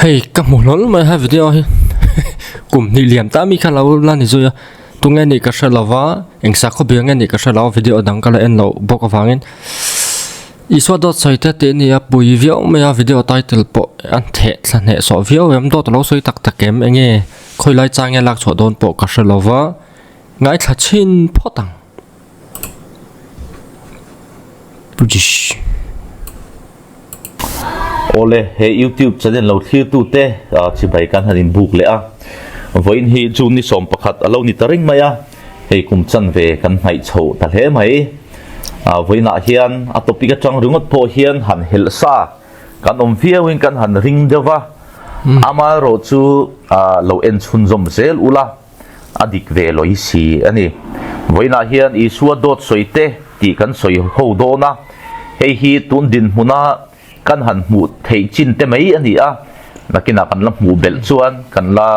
Hey, các món lớn mà hai video hi cùng ni liam ta mi khá lâu lan thì rồi à tung nghe ni cả sẽ lava anh sa có biết nghe ni cả sẽ lava video đăng cái là en lâu bóc vào vàng iswa dot site te ni a pui video me a video title po an the san he so video em dot lo soi tak tak em enge khoi lai chang e lak cho don po ka se lova ngai tha chin photang pujish ole he YouTube channel lo thir tu te chi bai kan hanin buk le a voin hi jun ni som pakhat alo ni taring maya he kum chan ve kan mai chho ta hle mai voina hian atopic atang rungot po hian han hel sa kan om viewing kan han ring dewa ama ro chu lo en chun zom zel ula adik ve loi si ani voina hian I suwa dot soite ti kan soi ho do na he hi tun din huna kan han mu thei chin te mai ani a nakina kan la mu bel chuan kan la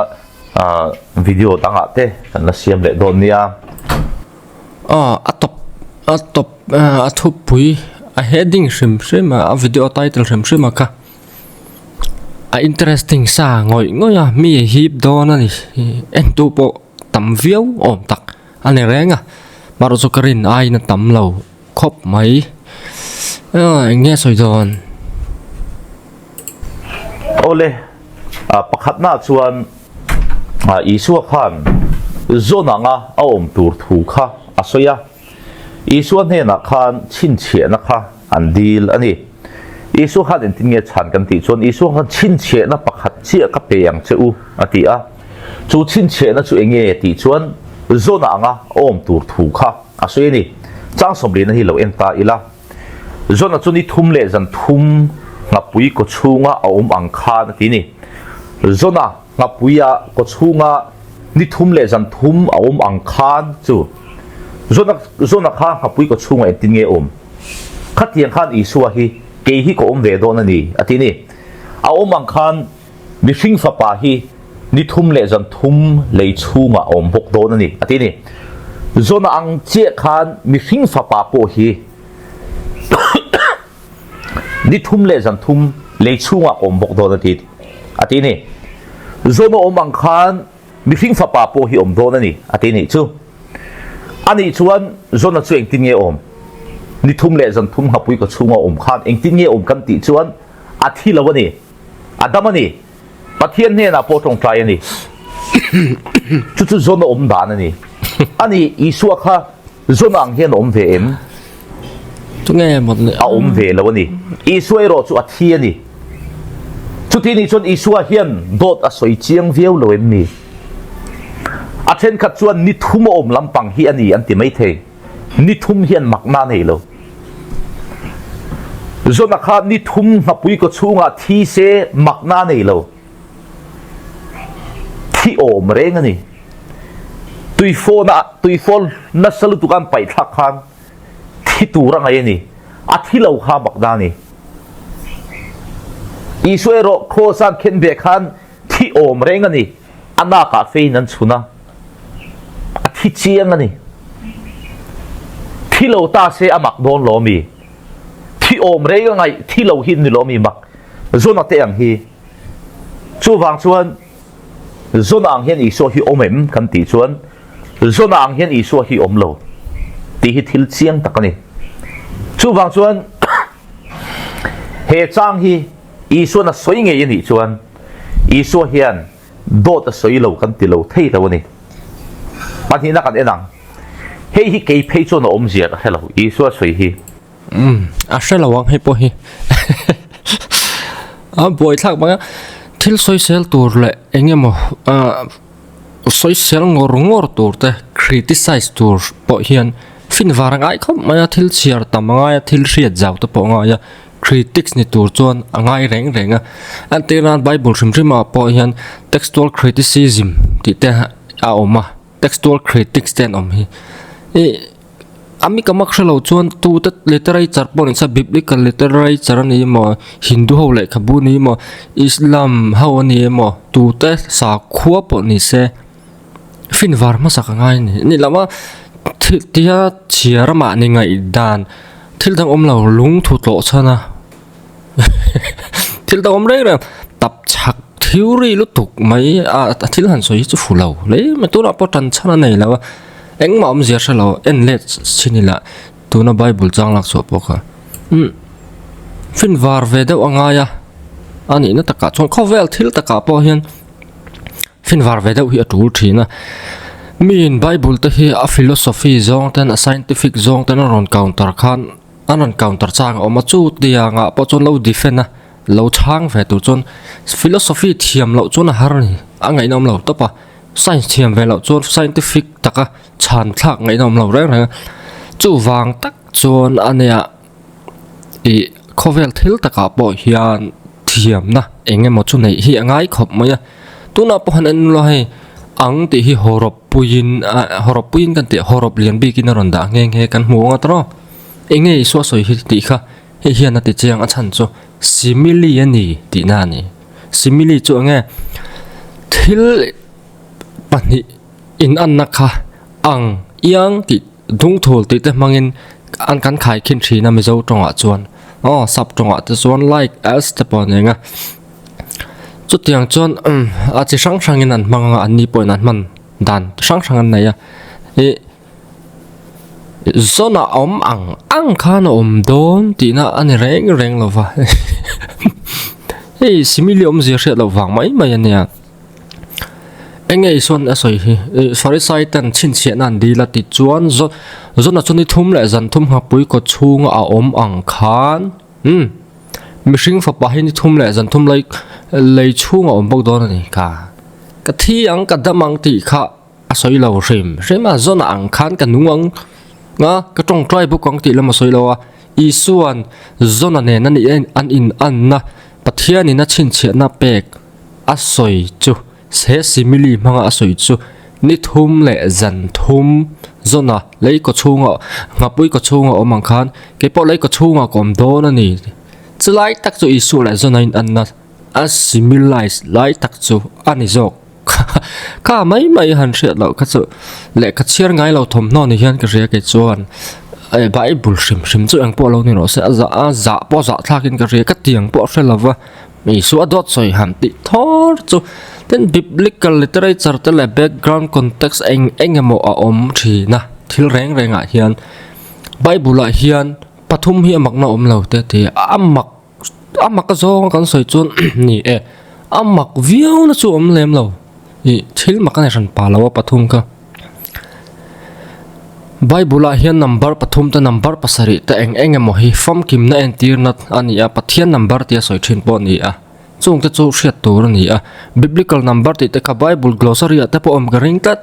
video tanga te kan la siam le don nia atop pui a heading shim a video title shim ka a interesting sa ngoi a mi hip don ani en tu po tam viau om tak ani renga maro chokarin ai na tam lo khop mai nghe soi don ole pakhat na chuan isua khan zona nga aom tur thu kha asoya isua ne na khan chin che na kha andil ani isu khan en tin nge chan kan ti chuan isu khan chin che na pakhat chi ka pe yang cheu ati a chu chin che na chu enge ti chuan zona nga om tur thu kha asoya ni chang somri na hi lo en ta ila zona chu ni thum le zan thum ngapui ko chunga aum ang kha na ti ni zona ngapuya ko chunga ni thum le zan thum aum ang khan chu zona kha ngapui ko chunga en tin nge om khatiang khan isua hi ke hi ko om ve don ani ati ni aum ang khan mi hring fa pa hi ni thum le zan thum le chunga om bok don ani ati ni zona ang che khan mi hring fa pa po hi ni thum le zan thum le chunga om bok do na ti ati ni zono om ang khan mi hring fa pa po hi om do na ni ati ni chu ani chuan zona chu eng tin nge om ni thum le zan thum hapui ko chunga om khan eng tin nge om kan ti chuan athi lawani adamani pathian ne na po tong trai ani chu zono om da na ni ani isua kha zona ang hian om ve em tu nghe một om ve lawani isua ro chu athi ani chu ti ni chon isua hian dot a soi chiang viau lo em ni a then khat chuan ni thum om lampang hi ani an ti mai the ni thum hian makna nei lo zona kha ni thum hapui ko chunga thi se makna nei lo thi om reng ani tuifol na salu tukan pai thak khan thi tu rang ai ni a thi lo kha makna ni Isuero khosan khen be khan thi om reng ani ana ka fe nan chuna a thi chiang ani thi lo ta se amak don lo mi thi om reng ngai thi lo hin ni lo mi mak zona te ang hi chu wang chuan zona ang hian iso hi omem kan ti chuan zona ang hian iso hi om lo ti hi thil chiang takani chu wang chuan he chang hi isu na soi nge ni chuan isu hian dot a soi lo kan ti lo thei lo ni pani na kan enang hei hi ke phei chu no om zia hello isu soi hi a se lawang he po hi a boy thak ma thil soi sel tur le engemo soi sel ngor tur te criticize tur po hian fin warang ai khom ma thil chiar tamanga thil riat jaw to po nga ya critics ni tur chuan angai renga antiran bible shimrima po hian textual criticism ti te a oma textual critics ten om hi ami kamak shalo chuan tu ta literature pon sa biblical literature ni mo hindu ho le khabu ni mo islam ho ni mo tu te sa khuwa po ni se fin war ma sa ngai ni lama tia chiara ma ni ngai dan thil dang om lo lung thu to chana thil dang om re tập chak theory lúc tục mấy thil hàn soi chu phủ lâu lấy mà tôi đã bắt chân chăn này là anh mà ông giết sao anh let xin là tôi nó Bible trang lạc số bốc fin var về đâu anh ai anh ấy nó tất cả chọn khó vel thil tất cả bao hiền fin var về đâu hiện đủ thì na min Bible te hi a philosophy zong ten a scientific zong ten aron counter khan aron counter chang oma chu tia nga po chon lo defend lo chang ve tu chon philosophy thiam lo chon har ni angai nom lo to pa science thiam ve lo chon scientific taka chan thak ngai nom lo reng chu wang tak chon ania i khovel thil taka po hian thiam na enge mo chu nei hi angai khop maya tu na po han an lo hai ang ti hi horop puin kan ti horop lian bi kin ron da nge kan hu nga tro enge so soi hi ti kha hi hian ati chiang a chan chu simile ani ti na ni simile chu nge thil pani in an na kha ang yang ti dung thol ti te mangin an kan khai khin thri na mi zo tonga chuan sap tonga te chuan like as te pon nga chút tiếng chọn chỉ sáng sáng anh mang anh đi bồi anh man đàn sáng sáng anh này do na ang khan đón thì na anh reng lo va simili gì sẽ lo vàng mấy anh nè anh ấy son soi Pharisee tan chin chen anh đi là ti chuan do na chun đi thum lại dần thum hấp bụi có chung ang khan mishing fa pahin thum le zan thum lei chunga om bok don ni ka thi ang ka damang ti kha asoi lo rema zona ang khan ka nuang nga ka tong trai bu kong ti lama soi lo isuan zona ne nani an in an na pathian ni na chin che na pek asoi chu se simili manga asoi chu ni thum le zan thum zona lei ko chunga ngapui ko chunga om ang khan ke po lei ko chunga kom don ani chu lai tak chu isu la zona in an na assimilize lai tak chu ani zok ka mai han hriat lo ka chu le ka chiar ngai lo thom no ni hian ka ria ke chuan ai Bible sim chu ang po lo ni ro se za po za thlakin ka ria ka tiang po hrelowa mi su adot soi han ti thor chu ten biblical literature te le background context engemo a om thina thil reng a hian Bible a hian pathum hi amak na om lo te ti amak ka zong kan soi chun ni amak viau na chu om lem lo i thil makan ran pa lo pathum ka Bible a hian number pathum ta number pasari ta engemo hi fam kim na entir na ani a pathian number tia soi thin po ni a chung te chu hriat tur ni a biblical number ti te ka Bible glossary te po om garing tat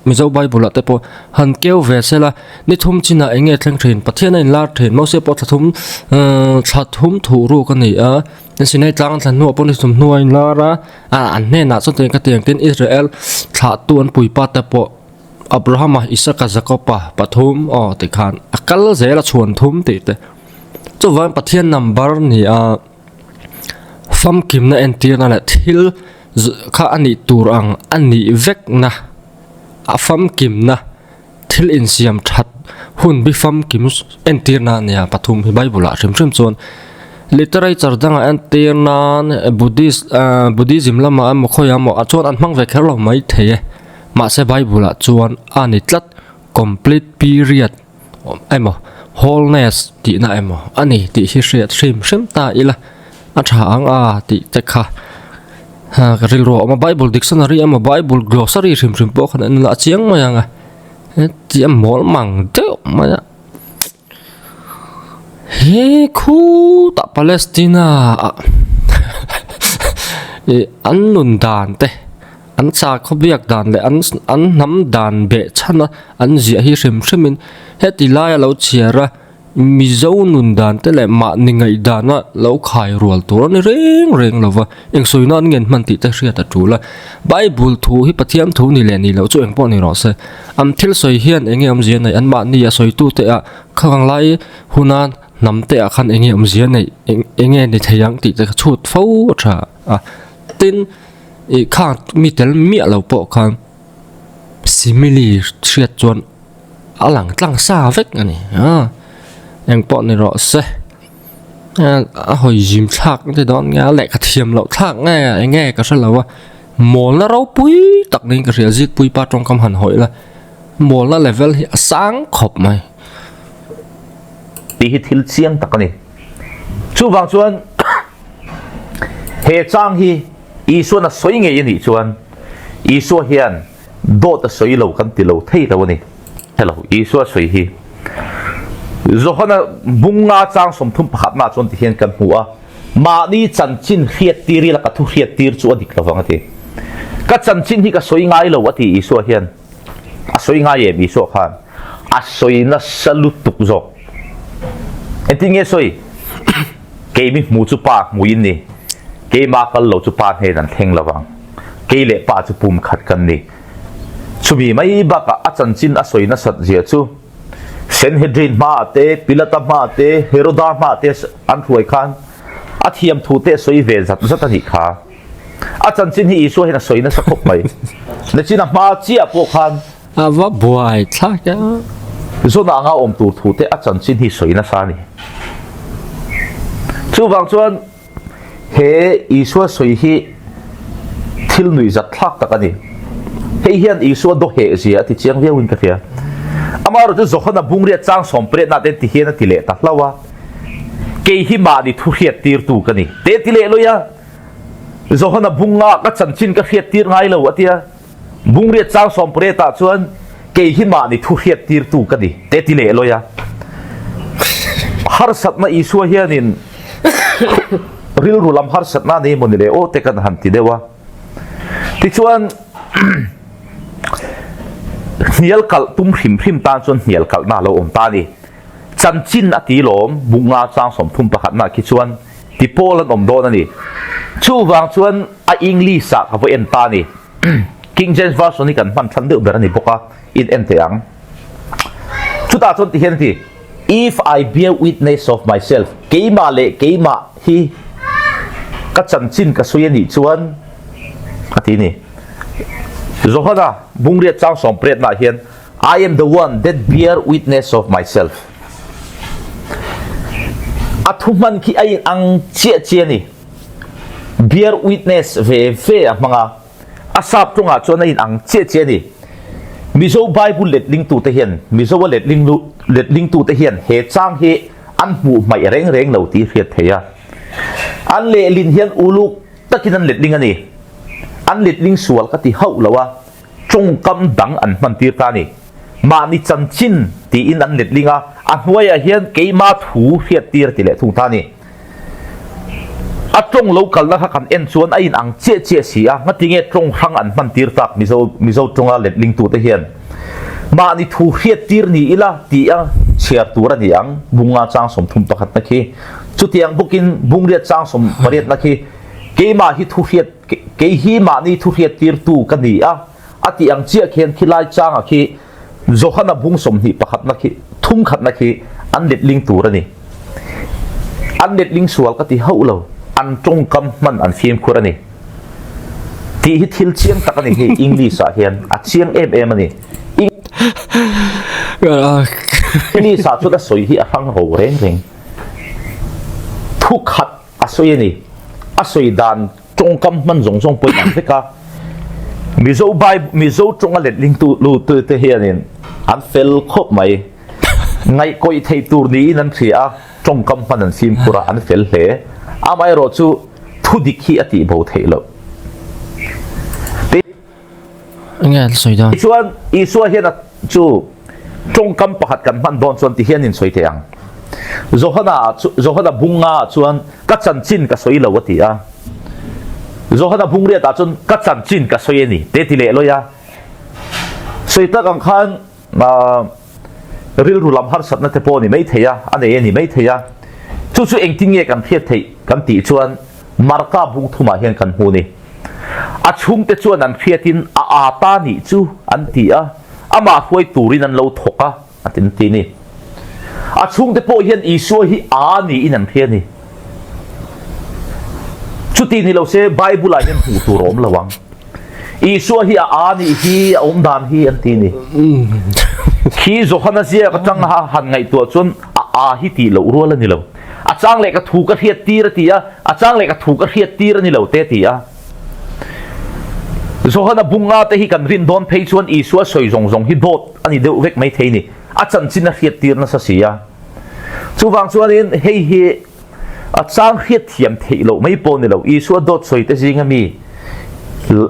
mizo Bible te po han keu vesela ni thum china enge thleng thin pathian in lar thin mo se po thum thu ru ka ni a sinai tlang tlan nu pon thum nu in lara an ne na chon te ka tiang tin Israel tha tuan puipa te po Abraham Isaac Jacob pathum te khan akal zela chuan thum ti te chu van pathian number ni a fam kim na entir na la thil kha ani tur ang ani vek na a fam kim na thil in siam that hun bi fam kim entir na nia pathum hi Bible a rim chon literature danga entir na Buddhism lama am khoyamo a chon an mang ve kherlo mai theye ma se Bible a chuan ani tlat complete period emo wholeness ti na emo ani ti hi hriat hrim ta ila a thang ti te kha ka ril ro ma Bible dictionary ama Bible glossary hrim po khan an la chiang ma yang ti am mol mang de ma he khu ta Palestina an nun dan te an cha khobiak dan le an nam dan be chana an zia hi hrim he ti lai lo chiara mizo nun dan te le ma ningai dana lo khai rual tur ni reng lova eng soina ngen man ti te hria ta tula Bible thu hi pathian thu ni le ni lo chu eng po ni ro se am thil soi hian enge am zian nei an ma ni a soi tu te a khang lai hunan nam te a khan enge am zian nei enge ni thayang ti te chut fo tha a tin khang mi tel mi lo po khang simili hriat chuan alang tlang sa vek ani em bọn này rõ se hồi dìm thạc thì đó nghe lại cả thiềm lậu thạc nghe cái làว่าmol là rau pui tắc nên cái gì pui ba trong cầm hẳn hỏi là mol là level sáng khop mày thì hít thil chiang tắc này chú vàng chuan hệ trang hi isu na soi nghe ni chuan isu hiền đốt ta soi lâu căn ti lâu thấy đâu này hello isu soi hi rồi hả bunga trang som thum pakhat na chuan ti hiền kan hua mà đi chân chín khiết tiri là cả thu khiết tir chuan dik lo wang ati ka chân chín hi ka soi ngai lo ati isu hiền a soi ngai e isu khan a soi na salut tuk zo enti nge soi ke mi mu chu pa mu in ni ke ma kal lo chu pa he dan theng lawang ke le pa chu pum khat kan ni chumi mai ba ka a chan chin a soi na sat zia chu Sanhedrin ma te Pilata ma te Heroda ma te an ruai khan a thiam thu te soi ve zat zat ani kha a chan chin hi isu he na soi na sakop mai na chin a ma chia po khan va buai thak ya zo na nga om tu thu te a chan chin hi soi na sa ni chu wang chuan he isu soi hi thil nui zat thak tak ani he hian isu do he zia ti chiang ve win ka thia amaro chu zokhana bungria chang sompre na ten ti hian ti le ta hlawa ke hi ma ni thu hiat tir tu kani te ti le lo ya zokhana bunga ka chanchin ka hiat tir ngai lo atia bungria chang sompre ta chuan ke hi ma ni thu hiat tir tu kani te ti le lo ya har sat na isu hian in ril rulam har sat na ni mon le o te kan han ti dewa ti chuan nial kal tum hrim tan chuan nial kal na lo om ta ni chanchin ati lom bunga chang som thum pakhat na ki chuan ti pol an om do na ni chu wang chuan a english sa ka vo en ta ni King James version ni kan man than de ber ni boka in en te ang chu ta chuan ti hian ti if I bear witness of myself keima hi ka chanchin ka suyani chuan ati ni zohana bungriat chang som pret na hian I am the one that bear witness of myself athuman ki ai ang che ni bear witness ve manga asap tunga chona in ang che ni mizo bible let link tu te hian mizo let link tu te hian he chang he an mu mai reng lo ti riat theya an le lin hian uluk takinan let ling ani an let ling sual ka ti hau lawa chung kam dang an man tir ta ni ma ni chan chin ti in an let linga a hnuaya hian keima thu riat tir ti le thung ta ni a trong local na kan en chuan a in ang che si a ngati nge trong rang an man tir tak mizo tonga let ling tu te hian ma ni thu riat tir ni ila ti a chiar tur ani ang bunga chang som thum pakhat na khi chutiang bukin bungriat chang som pariat na khi keima hi thu riat ke hi ma ni thu riat tir tu ka ni a ati ang chia khen khilai chang a khi zokhana bung som ni pakhat na khi thum khat na khi an let ling tur ani an let ling sual ka ti hau lo an trong kam man an phim khurani ti hi thil chiang takani hi english a hian a chiang em ani english a chu da soi hi a hang ho reng thu khat a soi ani a soi dan trong kam man zong poi an theka mizo trong a let ling tu lu tu te hian in an fel khop mai ngai koi thei tur ni nan thria trong kam man an phim khura an fel hle amai ro chu thu dikhi ati bo theilo nghe soi da chuan isua hian chu trong kam pakhat kan man don chuan ti hian in soi te ang zohana bunga chuan ka chan chin ka soi lo ati a zohana bungria ta chuan ka chan chin ka soi ani te ti le lo ya soi ta kang khan ril rulam har sat na te po ni mai theya ane ni mai theya chu engting ye kan thiat thei kan ti chuan marka bung thuma hian kan hu ni a chung te chuan an phiatin a ta ni chu an ti a ama huai turin an lo thoka atin ti ni a chung te po hian isu hi a ni in an phia ni chu ti ni lo se bible a hian hu tu rom lawang isu hi a ni hi om dan hi an ti ni khi zokhana zia ka tang ha han ngai tu chuan a hi ti lo rual ani lo a chang le ka thu ka riat tir tia a chang le ka thu ka riat tir ni lo te tia zohana bunga te hi kan rin don phei chuan isua soi zong zong hi dot ani deuh vek mai theini a chan chin a riat tir na sa sia chuwang chuan in hei hi a chang riat thiam thei lo mai pon ni lo isua dot soi te zinga mi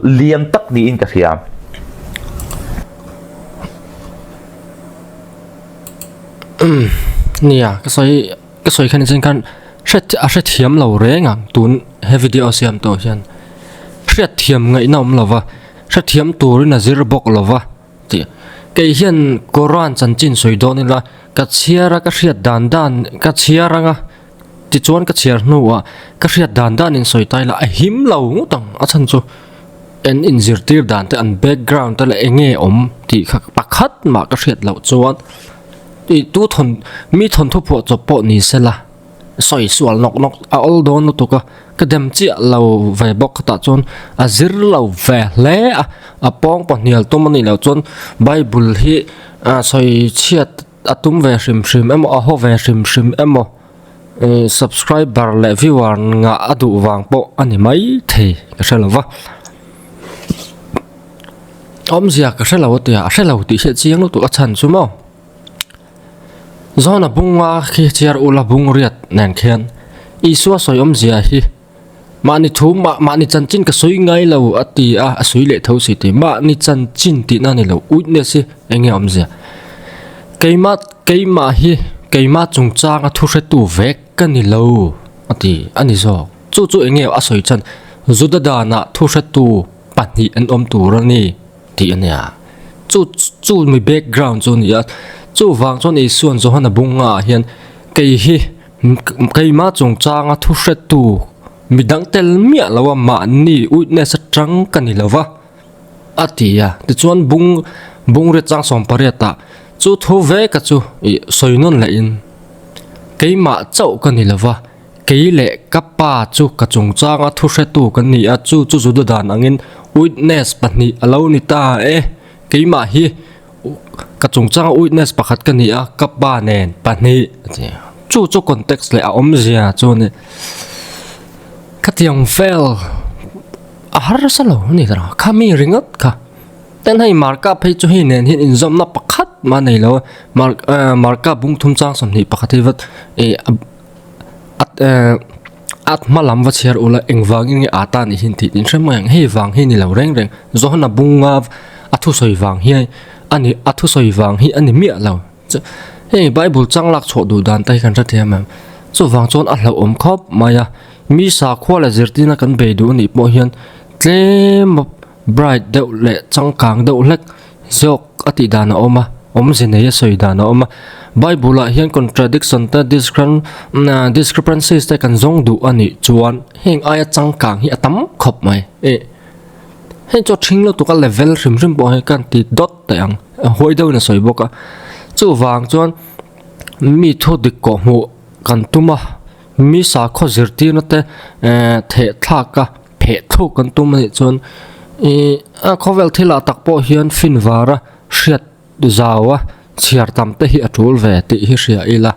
lian tak ni in ka siam nia cái soi khan chen kan sẽ thiam lo re ngang tun he video siam to hian sẽ thiam ngai nom lova sẽ thiam tur na zir bok lova ti cái hian Quran chan chin soi don in la ka chiara ka hriat dan ka chiara nga ti chuan ka chiar nuwa ka hriat dan in soi tai la a him lo ngutang a chan chu en in zir tir dan te an background ta la enge om ti khak pakhat ma ka hriat lo chuan ti tu thon mi thon thu pho chopo ni sela soi sual nok a ol don lu tuka ka dem chi lo ve bok ta chon a zir lo ve le a pong pa nial to mani lo chon bible hi a soi chiat atum ve shim emo a ho ve shim emo subscriber le viewer nga adu wang po ani mai the ka selawa om zia ka selawa ti se chiang lu tu a chan chu mo zona bunga khi chiar ula bung riat nen khen isua soyom zia hi mani thu mani chanchin ka soi ngai lo ati a soi le tho si ti mani chanchin ti na ni lo uitne si enge om zia keima hi keima chung chang a thu se tu vek ka ni lo ati ani zo chu enge a soi chan zuda dana thu se tu pani an om tu ra ni ti ania chu mi background chu ni a chu wang chon e suan zo hana bunga hian kei hi keima chung changa thu hret tu midang tel mia lawa ma ni uitne sa trang kani lawa atia ti chuan bung re chang som pariata chu thu ve ka chu soinon la in keima chau kani lawa keile kapa chu ka chung changa thu hret tu kani a chu zu dan angin uitnes pani alo ni ta keima hi ka chung chang witness pakhat ka ni a ka ba nen pani chu context le a om zia chu ne ka tiang fail a har salo ni ra khami ringot kha ten hai marka phei chu hi nen hin in zom na pakhat ma nei lo marka bung thum chang som ni pakhat hivat at malam wa chiar ula engwang ngi ata ni hin ti in remang he wang hi ni lo reng zo na bunga athu soi wang hi ani athu soi wang hi ani mi lo hey bible changlak chho du dan tai kan ra thiam chu wang chon a hlo om khop maya mi sa khwala zirtina kan be du ni po hian tlem bright deuh le changkang deuh lek zok ati dana oma om zine soi dana oma bible la hian contradiction ta discrepancies ta kan zong du ani chuan heng aya changkang hi atam khop mai hei cho thing lo tuka level rim bo he kan ti dot te ang hoi do na soi boka chu wang chuan mi tho dik ko mu kan tuma mi sa kho zirti na te the thaka phe tho kan tuma ni chuan a khovel thila tak po hian finwara hriat zawa chiar tam te hi atul ve ti hi ria ila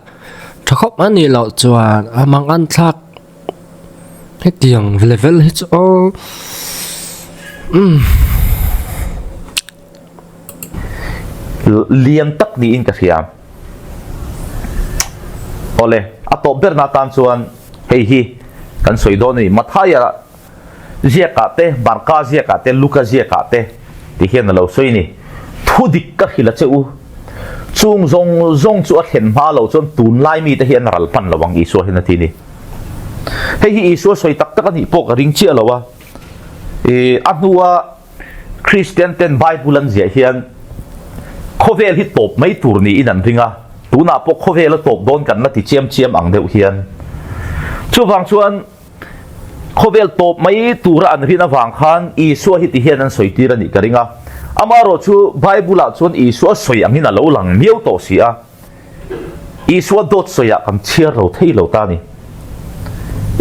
thakop ani lo chuan amang an thak he tiang level hi chu liam tak ni in ka siam ole ato berna tan chuan hei hi kan soi do ni mathaya zia ka te barka zia ka te luka zia ka te ti hian lo soi ni thu dik ka hila cheu chung zong chu a khen ma lo chon tun lai mi te hian ral pan lawang i so hin ti ni hei hi i so soi tak tak ani pok ring chi alawa anuwa Christian ten Bible an zia hian khovel hi top mai tur ni in an ringa tuna po khovel top don kan na ti chiam ang deuh hian chu wang chuan khovel top mai tura an rina wang khan i so hi ti hian an soi tir ani ka ringa amaro chu Bible a chuan i so soi angin a lo lang miau to sia i so dot soya kan chiar ro thei lo ta ni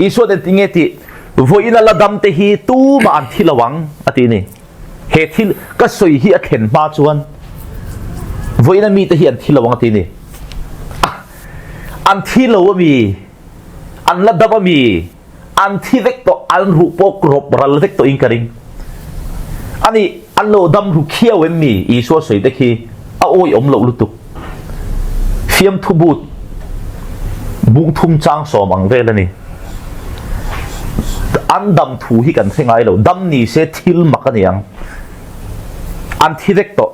i so den tinge ti voina la dam te hi tu ma an thilawang ati ni he thil ka soi hi a khen ma chuan voina mi te hi an thilawang ati ni an thilaw mi an la daba mi an thi vek to an ru po krop ral vek to inkaring ani an lo dam ru khiaw em mi I so soi te khi a oi om lo lutuk fiam thu but bung thum chang so mang ve la ni an dam thu hi kan thengai lo dam ni se thil makaniang an thi vek to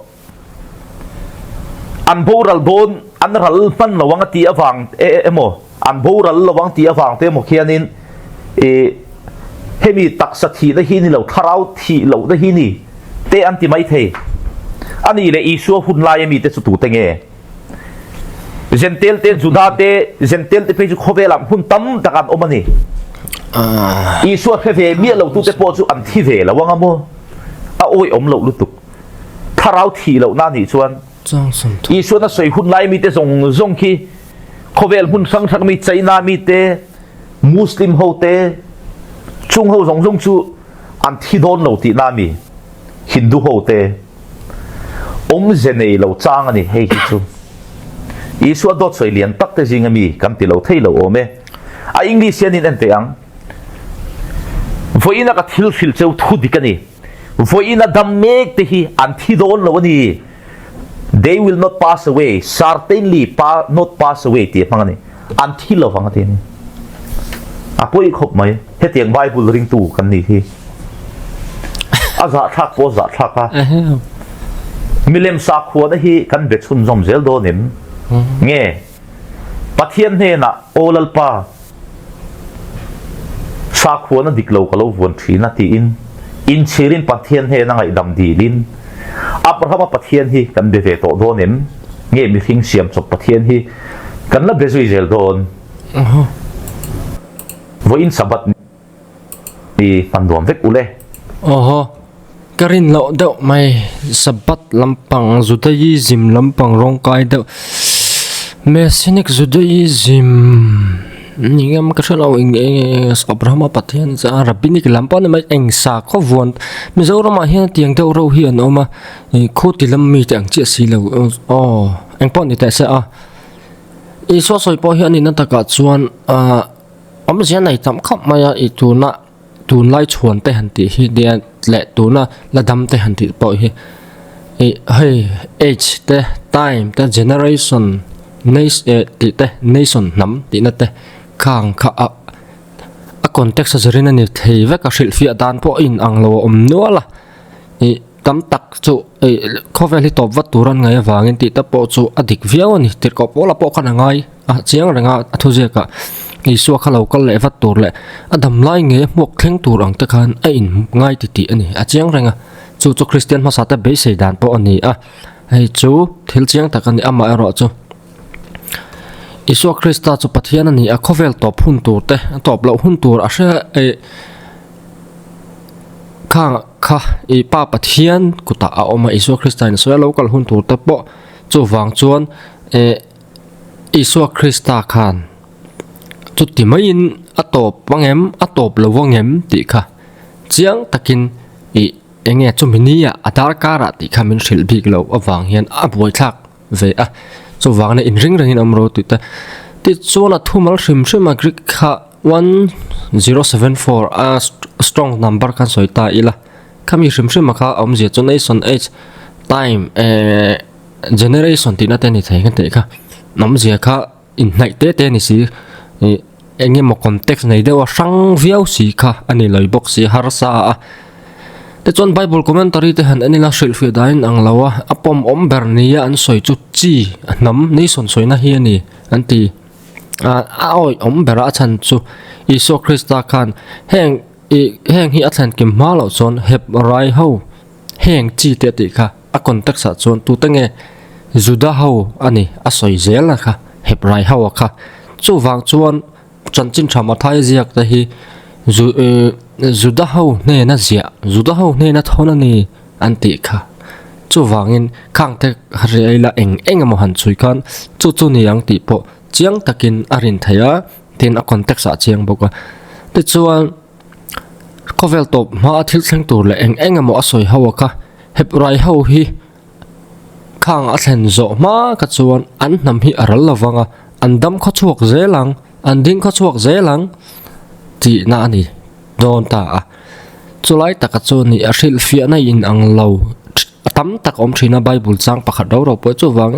an boral don an ral pan lawang ti awang emo an boral lawang ti awang te mo khianin hemi taksa thi da hi ni lo tharau thi lo da hi ni te an ti mai the ani le isu hun lai mi te chu tu te nge zentel te juda te zentel te pe chu khovelam hun tam takan omani isu phe ve mi lo tu te po chu an thi ve lawang amo a oi om lo lutuk tharau thi lo na ni chuan isu na soi hun lai mi te zong zong ki khovel hun sang sang mi chaina mi te muslim ho te chung ho zong zong chu an thi don lo ti na mi hindu ho te om zenei lo chang ani hei hi chu isu dot soi lian tak te jing ami kam ti lo thei lo ome a english yan in ente ang voina ka thil fil cheu thu dikani voina dam mek te hi an thi don lo ani they will not pass away certainly not pass away ti phangani an thi lo phangati ni apoi khop mai he tiang bible ring tu kan ni hi aza thak po za thaka milem sa khwa hi kan be chun zom zel do nim nge pathian he na olal pa sa khwa na diklo kalo von thina ti in chirin pathian he na ngai dam di lin abraham pathian hi kan be ve to do nim nge mi thing siam chok pathian hi kan la bezui zel don vo in sabat ni pandom vek ule karin lo deuh mai sabat lampang judaism lampang rongkai deuh messianic judaism ningam kasalo ing abraham pathian cha rabbinic lampan mai engsa kho von mizoram hian tiang deuh ro hian oma khotilam mi tang che si lo engpon ni ta sa iso soi po hian in taka chuan om sian nei tam khap maya I tuna tun lai chuan te han ti hi dia le tuna la dam te han ti po hi hey age te time te generation nation nam ti na te khang kha a context azarina ni thei ve ka shil fi dan po in anglo nuala tam tak chu khovel hi top wat turan ngai awangin ti ta po chu adik viaw ni tir ko pola po kana ngai a chiang ranga athuze ka isu khalo kal le vat tur le adam lai nge mok thleng tur ang ta khan a in ngai ti ani a chiang ranga chu christian ma sa ta be sei dan po ani hei chu thil chiang ta kan ama ero chu isu krista chu pathian ani a khovel top hun tur te top lo hun tur a sha kha pa pathian kuta a oma isu kristain so local hun tur te po chu wang chuan isu krista khan chu ti mai in atop wangem atop lo wangem ti kha chiang takin enge chu minia adar kara ti khamin shil big lo awang hian a boi thak ve a chu wang na in ring in amro tu ta ti chuna thumal shim shima grik kha 1074 a strong number kan soita ila kami shim shima kha omje chu nation age time generation ti na te ni thai kan te kha namje kha in nai te ni si enge mo context nei dewa sang viau si kha ani loi box si harsa a te chon bible commentary te han anila shil fi dain anglawa apom bernia an soi chu chi nam nei son soina hi ani anti oi bera chan chu iso krista khan heng hi athan kim malo chon heb rai ho heng chi te ti kha a context sa chon tu tange juda ho ani a soi zel kha heb rai ho kha chu wang chuan chanchin thama thai ziak ta hi juda ho ne na zia juda ho ne na thona ni anti kha chu wangin khang te hreila eng mo han chui khan chu ni yang ti po chiang takin arin thaya tin a context a chiang boka te chuan kovel top ma thil thleng tur le eng mo asoi hawa kha heb rai ho hi khang a thlen zo ma ka chuan an nam hi aral lawanga andam kho chuak zelang an ding kho chuak zelang ti na ni don ta chulai taka chu ni a hril fia na in ang lo tam tak om thina bible chang pakhat do ro po chu wang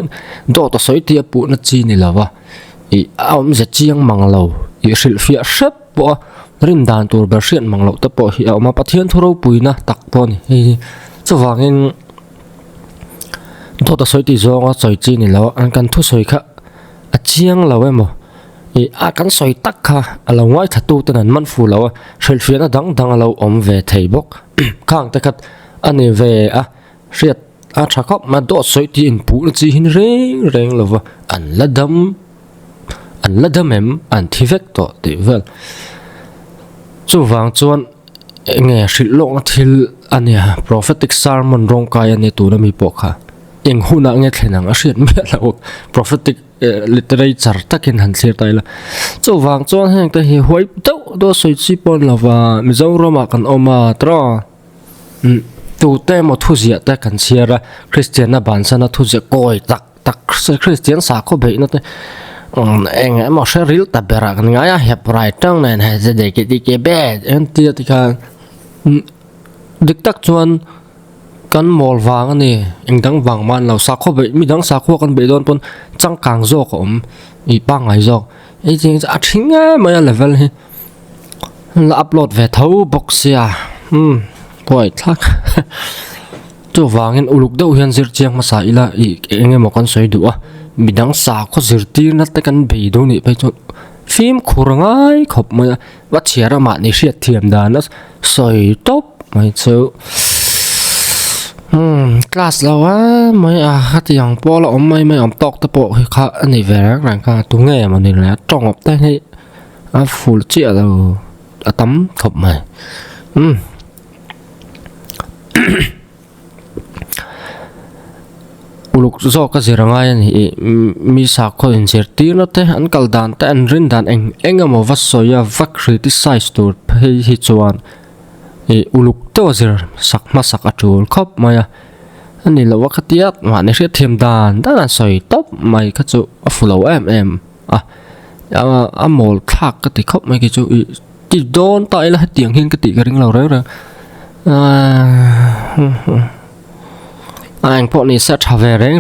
do to soi ti pu na chi ni lawa I om ze chiang mang lo I hril fia shep po rim dan tur ber hrian mang lo ta po hi a ma pathian thuro puina tak po ni hi chu wangin do to soi ti zonga choi chi ni lawa an kan thu soi kha a chiang lo emo I a kan soi tak kha alo ngoi thatu tanan man fu lo hril fia na dang lo om ve thei bok khang ta khat ani ve a riat a thakop ma do soi ti in pu chi hin reng lo wa an ladam em an thivek to ti vel chu wang chuan nge hril long thil ania prophetic sermon rong kai ani tu na mi po kha eng huna nge thlenang a hriat me lo prophetic literature takin han thlir taila chu wang chuan heng ta hi hoi do soi chi pon lawa Mizorama kan oma tra tu te mo thu zia ta kan siara Christian na ban sana thu zia koi tak Christian sa ko be na te eng mo sheril ta bera kan nga ya hep right tang nen ha ze de ke be en ti ka dik tak chuan kan mol wang ani engdang wang man lo sa kho be mi dang sa kho kan be don pon chang kang zo ko I pa ngai zo e jing a thinga ma level hi la upload ve tho box ya poi thak chu wangin uluk do hian zir chiang ma sa ila I enge mo kan soi du a mi dang sa kho zir tir na te kan be do ni pe chu phim khurangai khop ma wa chiara ma ni hriat thiam da na soi top mai chu class lawa mai a hatiang pola om mai om tok ta po kha ani vera rang ka tu nge ma ni la tong op ta ni a full chi a lo a tam khop mai uluk zo ka zirangai ani mi sa kho in zer tir na te an kal dan te an rin dan engamo vasoya va criticize tur phei hi chuan uluk to zir sakma sakatul khop maya ani lo wakatiat ma ne hriat thiam dan an soi top mai kha chu a fulo a mol thak ka ti khop mai ki chu ti don ta ila tiang hin ka ti ka ring lo re anh po ni sa thave reng